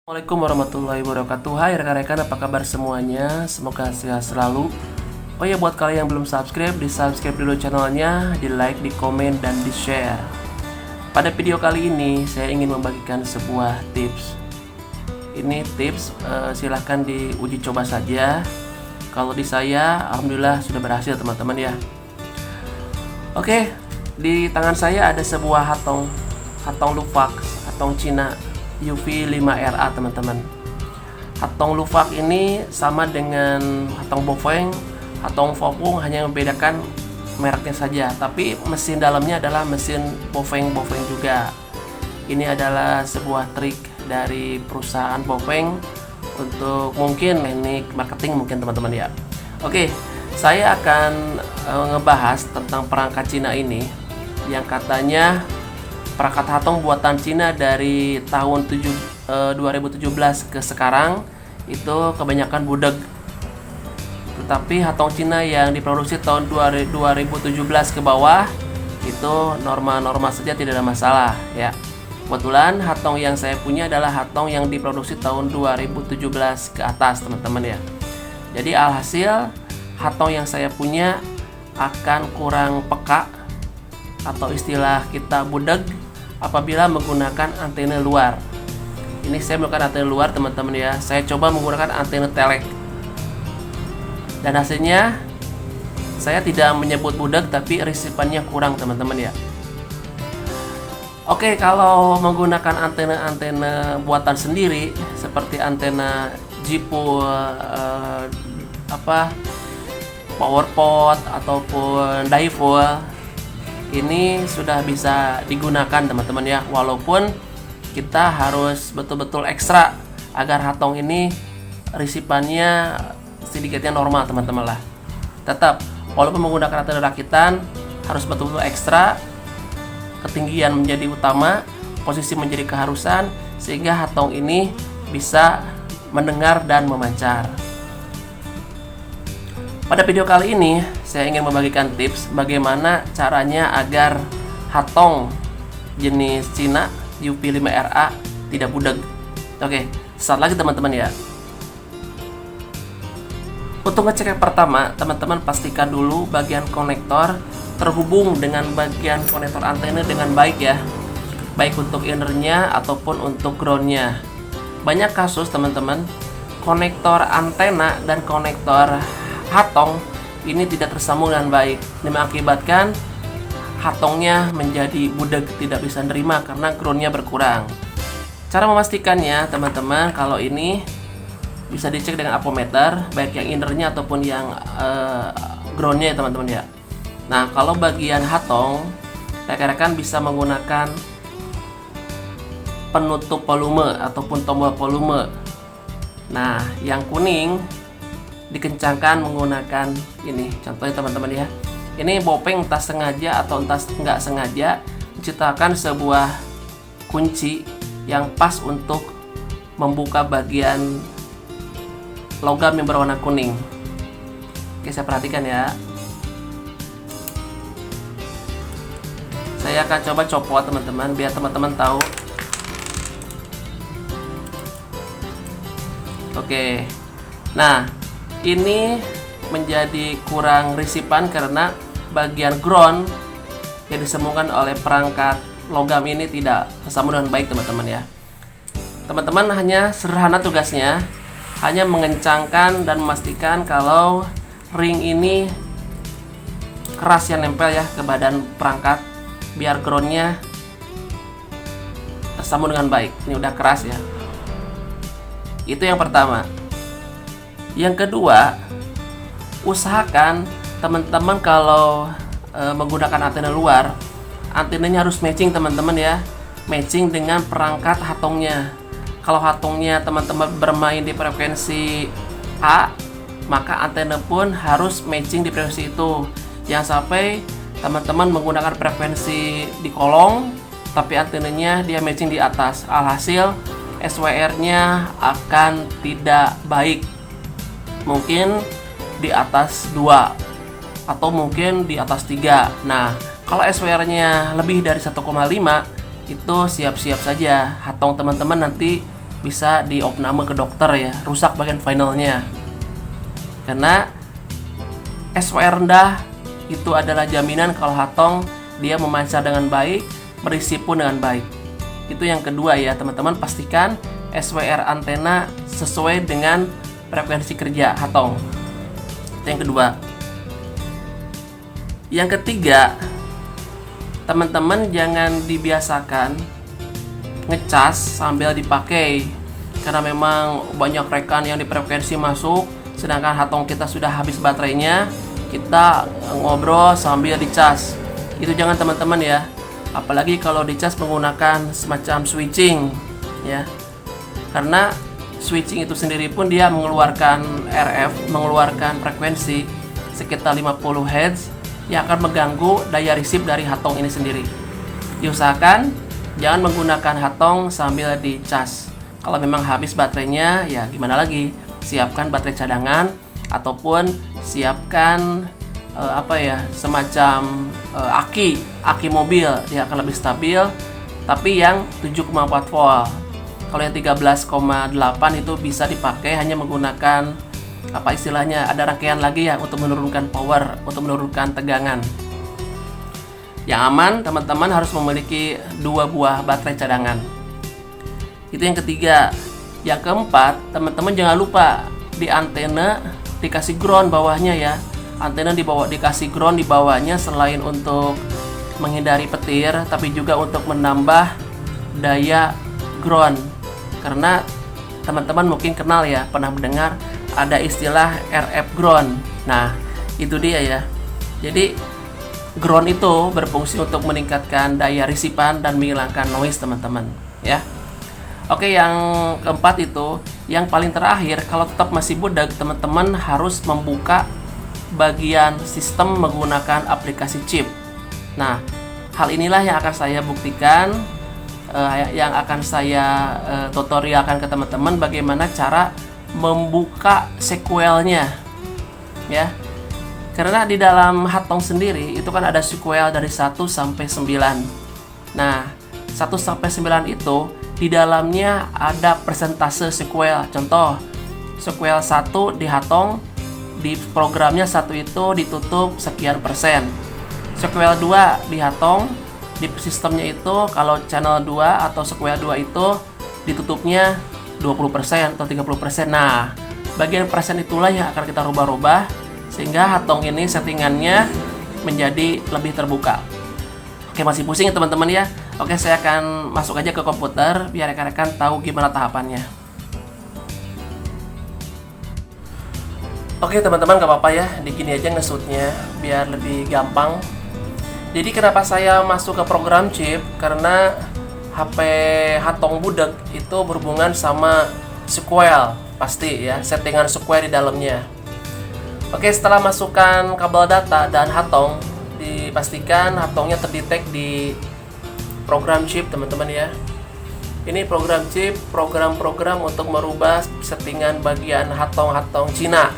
Assalamualaikum warahmatullahi wabarakatuh. Hai rekan-rekan, apa kabar semuanya? Semoga sehat selalu. Oh ya, buat kalian yang belum subscribe, di subscribe dulu channelnya, di like, di komen, dan di share. Pada video kali ini saya ingin membagikan sebuah tips. Ini tips, silahkan diuji coba saja. Kalau di saya, alhamdulillah sudah berhasil teman-teman ya. Oke, di tangan saya ada sebuah hatong Lufax, hatong Cina UV5RA teman-teman. Hatong Lufax ini sama dengan hatong Bofeng, hatong Fopung, hanya membedakan mereknya saja, tapi mesin dalamnya adalah mesin Bofeng juga. Ini adalah sebuah trik dari perusahaan Bofeng untuk mungkin teknik marketing mungkin teman-teman ya. Oke, saya akan ngebahas tentang perangkat Cina ini yang katanya perangkat hatong buatan Cina dari tahun 2017 ke sekarang itu kebanyakan budeg. Tetapi hatong Cina yang diproduksi tahun 2017 ke bawah itu norma-norma saja, tidak ada masalah ya. Kebetulan hatong yang saya punya adalah hatong yang diproduksi tahun 2017 ke atas teman-teman ya. Jadi alhasil hatong yang saya punya akan kurang peka atau istilah kita budeg apabila menggunakan antena luar. Ini saya menggunakan antena luar teman-teman ya. Saya coba menggunakan antena telek. Dan hasilnya saya tidak menyebut budeg, tapi resipannya kurang teman-teman ya. Oke, kalau menggunakan antena-antena buatan sendiri seperti antena Jipul, PowerPod ataupun Daifull, ini sudah bisa digunakan teman-teman ya, walaupun kita harus betul-betul ekstra agar hatong ini resipannya sedikitnya normal teman-teman lah. Tetap walaupun menggunakan antena rakitan harus betul-betul ekstra, ketinggian menjadi utama, posisi menjadi keharusan, sehingga hatong ini bisa mendengar dan memancar. Pada video kali ini, saya ingin membagikan tips bagaimana caranya agar hatong jenis Cina UV5RA tidak budeg. Oke, start lagi teman-teman ya. Untuk ngecek yang pertama, teman-teman pastikan dulu bagian konektor terhubung dengan bagian konektor antena dengan baik ya. Baik untuk innernya ataupun untuk groundnya. Banyak kasus teman-teman, konektor antena dan konektor hatong ini tidak tersambung dengan baik. Ini mengakibatkan hatongnya menjadi budeg, tidak bisa nerima karena groundnya berkurang. Cara memastikannya teman-teman, kalau ini bisa dicek dengan apometer, baik yang innernya ataupun yang groundnya ya teman-teman ya. Nah, kalau bagian hatong, rekan-rekan bisa menggunakan penutup volume ataupun tombol volume. Nah, yang kuning dikencangkan menggunakan ini, contohnya teman-teman ya. Ini Bofeng entah sengaja atau entah nggak sengaja menciptakan sebuah kunci yang pas untuk membuka bagian logam yang berwarna kuning. Oke, saya perhatikan ya. Saya akan coba copot teman-teman biar teman-teman tahu. Oke. Nah, ini menjadi kurang resipan karena bagian ground yang disambungkan oleh perangkat logam ini tidak tersambung dengan baik teman-teman ya. Teman-teman hanya sederhana tugasnya, hanya mengencangkan dan memastikan kalau ring ini keras yang nempel ya ke badan perangkat biar groundnya tersambung dengan baik. Ini udah keras ya. Itu yang pertama. Yang kedua, usahakan teman-teman kalau menggunakan antena luar, antenanya harus matching teman-teman ya, matching dengan perangkat hatongnya. Kalau hatongnya teman-teman bermain di frekuensi A, maka antena pun harus matching di frekuensi itu. Jangan sampai teman-teman menggunakan frekuensi di kolong, tapi antenanya dia matching di atas. Alhasil SWR-nya akan tidak baik. Mungkin di atas 2 atau mungkin di atas 3. Nah, kalau SWR-nya lebih dari 1,5 itu siap-siap saja hatong teman-teman nanti bisa diopname ke dokter ya, rusak bagian finalnya. Karena SWR rendah itu adalah jaminan kalau hatong dia memancar dengan baik, merisi pun dengan baik. Itu yang kedua ya teman-teman, pastikan SWR antena sesuai dengan frekuensi kerja hatong. Itu yang kedua. Yang ketiga, teman-teman jangan dibiasakan ngecas sambil dipakai, karena memang banyak rekan yang di frekuensi masuk sedangkan hatong kita sudah habis baterainya, kita ngobrol sambil dicas. Itu jangan teman-teman ya, apalagi kalau dicas menggunakan semacam switching ya, karena switching itu sendiri pun dia mengeluarkan RF, mengeluarkan frekuensi sekitar 50 Hz yang akan mengganggu daya resip dari hatong ini sendiri. Diusahakan jangan menggunakan hatong sambil dicas. Kalau memang habis baterainya ya gimana lagi, siapkan baterai cadangan ataupun siapkan semacam aki mobil, dia akan lebih stabil, tapi yang 7,4 volt. Kalau yang 13,8 itu bisa dipakai hanya menggunakan ada rangkaian lagi ya untuk menurunkan power, untuk menurunkan tegangan. Yang aman, teman-teman harus memiliki 2 buah baterai cadangan. Itu yang ketiga. Yang keempat, teman-teman jangan lupa di antena dikasih ground bawahnya ya. Antena dikasih ground di bawahnya selain untuk menghindari petir, tapi juga untuk menambah daya ground. Karena teman-teman mungkin kenal ya, pernah mendengar ada istilah RF ground. Nah, itu dia ya. Jadi ground itu berfungsi untuk meningkatkan daya resipan dan menghilangkan noise teman-teman ya. Oke, yang keempat itu, yang paling terakhir, kalau tetap masih budak, teman-teman harus membuka bagian sistem menggunakan aplikasi chip. Nah, hal inilah yang akan saya buktikan, yang akan saya tutorialkan ke teman-teman bagaimana cara membuka sequelnya ya. Karena di dalam hatong sendiri itu kan ada sequel dari 1 sampai 9. Nah, 1 sampai 9 itu di dalamnya ada persentase sequel. Contoh, sequel 1 di hatong, di programnya 1 itu ditutup sekian persen. Sequel 2 di hatong, di sistemnya itu kalau channel 2 atau sequel 2 itu ditutupnya 20% atau 30%. Nah, bagian persen itulah yang akan kita rubah-rubah sehingga hatong ini settingannya menjadi lebih terbuka. Oke, masih pusing ya teman-teman ya. Oke, saya akan masuk aja ke komputer biar rekan-rekan tahu gimana tahapannya. Oke teman-teman, gak apa-apa ya, digini aja ngesutnya biar lebih gampang. Jadi kenapa saya masuk ke program chip? Karena HP hatong budak itu berhubungan sama sequel, pasti ya, settingan sequel di dalamnya. Oke, setelah masukkan kabel data dan hatong, dipastikan hatongnya terdetek di program chip teman-teman ya. Ini program chip, program-program untuk merubah settingan bagian hatong-hatong Cina.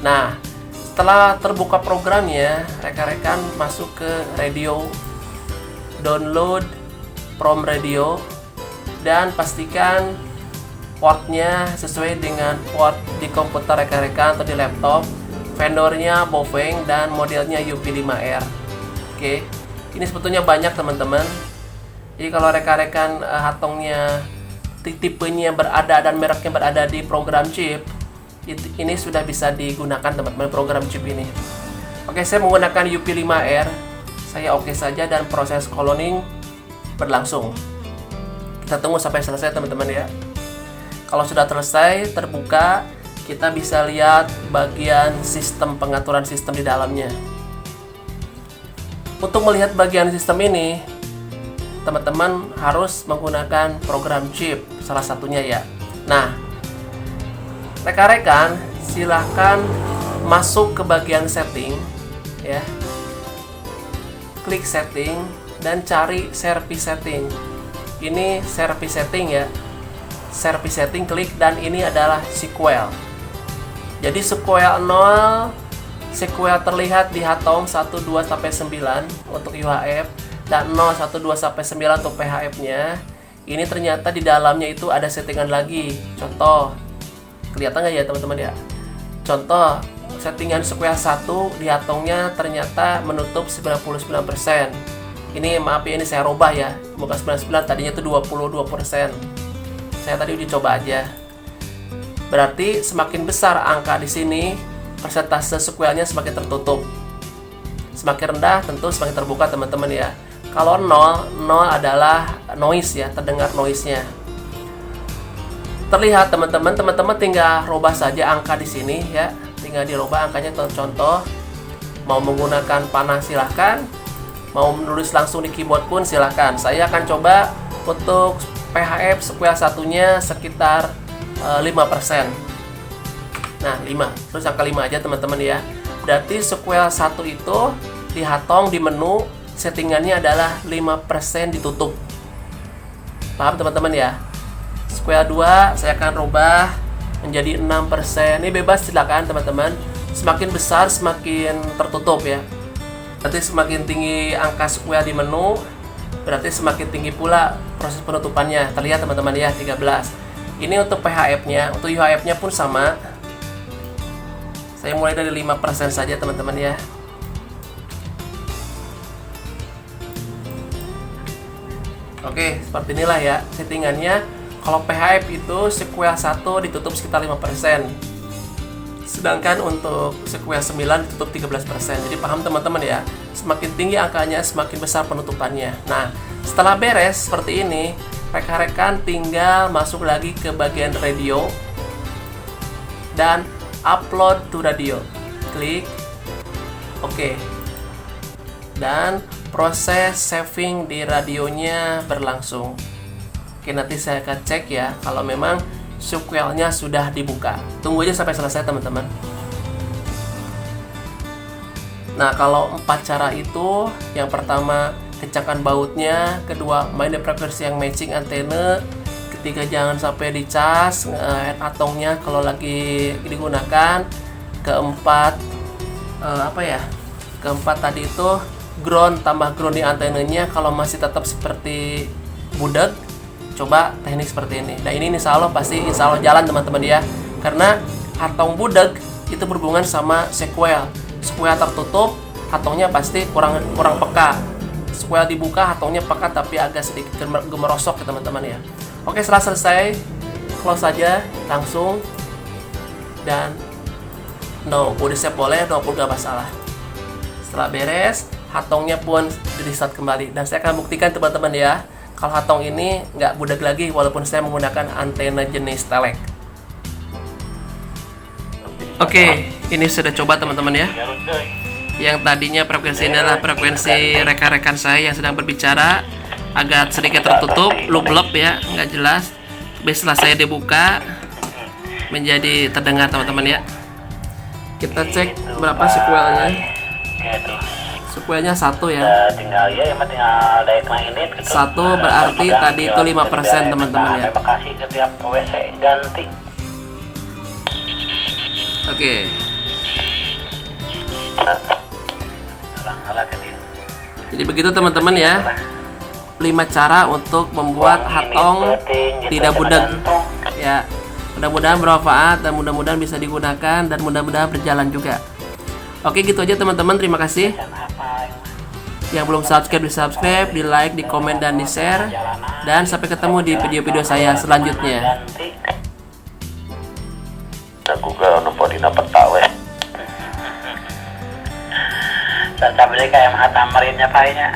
Nah, setelah terbuka programnya, rekan-rekan masuk ke radio, download from radio, dan pastikan portnya sesuai dengan port di komputer rekan-rekan atau di laptop. Vendornya Bofeng dan modelnya UP5R. Oke, ini sebetulnya banyak teman-teman. Jadi kalau rekan-rekan hatongnya tipenya berada dan mereknya berada di program chip, ini sudah bisa digunakan teman-teman program chip ini. Oke, saya menggunakan UP5R. Saya oke saja dan proses cloning berlangsung. Kita tunggu sampai selesai teman-teman ya. Kalau sudah selesai terbuka, kita bisa lihat bagian sistem pengaturan sistem di dalamnya. Untuk melihat bagian sistem ini, teman-teman harus menggunakan program chip salah satunya ya. Nah, rekan-rekan silahkan masuk ke bagian setting ya, klik setting dan cari service setting. Ini service setting ya, service setting klik, dan ini adalah sequel. Jadi sequel 0, sequel terlihat di hatong 1, 2 sampai 9 untuk UHF dan 0, 1, 2 sampai 9 untuk PHF nya. Ini ternyata di dalamnya itu ada settingan lagi. Contoh, kelihatan nggak ya teman-teman ya? Contoh, settingan square 1 di hatongnya ternyata menutup 99%. Ini maaf ya, ini saya rubah ya, bukan 99, tadinya itu 22%. Saya tadi udah coba aja. Berarti semakin besar angka di sini, persentase square-nya semakin tertutup. Semakin rendah tentu semakin terbuka teman-teman ya. Kalau 0 adalah noise ya, terdengar noise-nya. Terlihat teman-teman tinggal rubah saja angka di sini ya. Tinggal dirubah angkanya. Contoh, mau menggunakan panah silahkan, mau menulis langsung di keyboard pun silahkan. Saya akan coba untuk PHF square satunya sekitar 5%. Nah 5, terus angka 5 aja teman-teman ya. Berarti square 1 itu di hatong di menu settingannya adalah 5% ditutup. Paham teman-teman ya? Square 2 saya akan rubah menjadi 6%. Ini bebas silakan teman-teman. Semakin besar semakin tertutup ya. Berarti semakin tinggi angka square di menu, berarti semakin tinggi pula proses penutupannya. Terlihat teman-teman ya, 13. Ini untuk PHF-nya, untuk UHF-nya pun sama. Saya mulai dari 5% saja teman-teman ya. Oke, seperti inilah ya settingannya. Kalau PHF itu square 1 ditutup sekitar 5%. Sedangkan untuk square 9 ditutup 13%. Jadi paham teman-teman ya. Semakin tinggi angkanya, semakin besar penutupannya. Nah, setelah beres seperti ini, rekan-rekan tinggal masuk lagi ke bagian radio dan upload to radio. Klik OK. Dan proses saving di radionya berlangsung. Oke, nanti saya akan cek ya kalau memang sequelnya sudah dibuka. Tunggu aja sampai selesai teman-teman. Nah, kalau 4 cara itu, yang pertama kencangkan bautnya, kedua main di frekuensi yang matching antena, ketiga jangan sampai dicas atongnya kalau lagi digunakan, keempat keempat tadi itu ground, tambah ground di antenanya. Kalau masih tetap seperti budak, coba teknik seperti ini. Nah ini insya Allah jalan teman-teman ya. Karena hatong budak itu berhubungan sama sequel. Sequel tertutup, hatongnya pasti kurang peka. Sequel dibuka, hatongnya peka tapi agak sedikit gemerosok ya teman-teman ya. Oke, setelah selesai, close saja langsung. Dan no, udah save boleh, no pun gak masalah. Setelah beres, hatongnya pun di-restart kembali. Dan saya akan buktikan teman-teman ya, kalau hatong ini nggak budak lagi walaupun saya menggunakan antena jenis telek. Oke, ini sudah coba teman-teman ya. Yang tadinya frekuensi ini adalah frekuensi rekan-rekan saya yang sedang berbicara, agak sedikit tertutup, lublep ya, nggak jelas. Tapi setelah saya dibuka, menjadi terdengar teman-teman ya. Kita cek berapa sequelnya. Sequelnya 1 ya. Tinggal 1 berarti tadi itu 5% teman-teman ya. Oke. Jadi begitu teman-teman ya. 5 cara untuk membuat hatong tidak budak ya. Mudah-mudahan bermanfaat dan mudah-mudahan bisa digunakan dan mudah-mudahan berjalan juga. Oke, gitu aja teman-teman. Terima kasih. Yang belum subscribe, di subscribe, di like, di komen, dan di share. Dan sampai ketemu di video-video saya selanjutnya. Google nomor di peta weh. Sampai kayak mata marinnya paynya.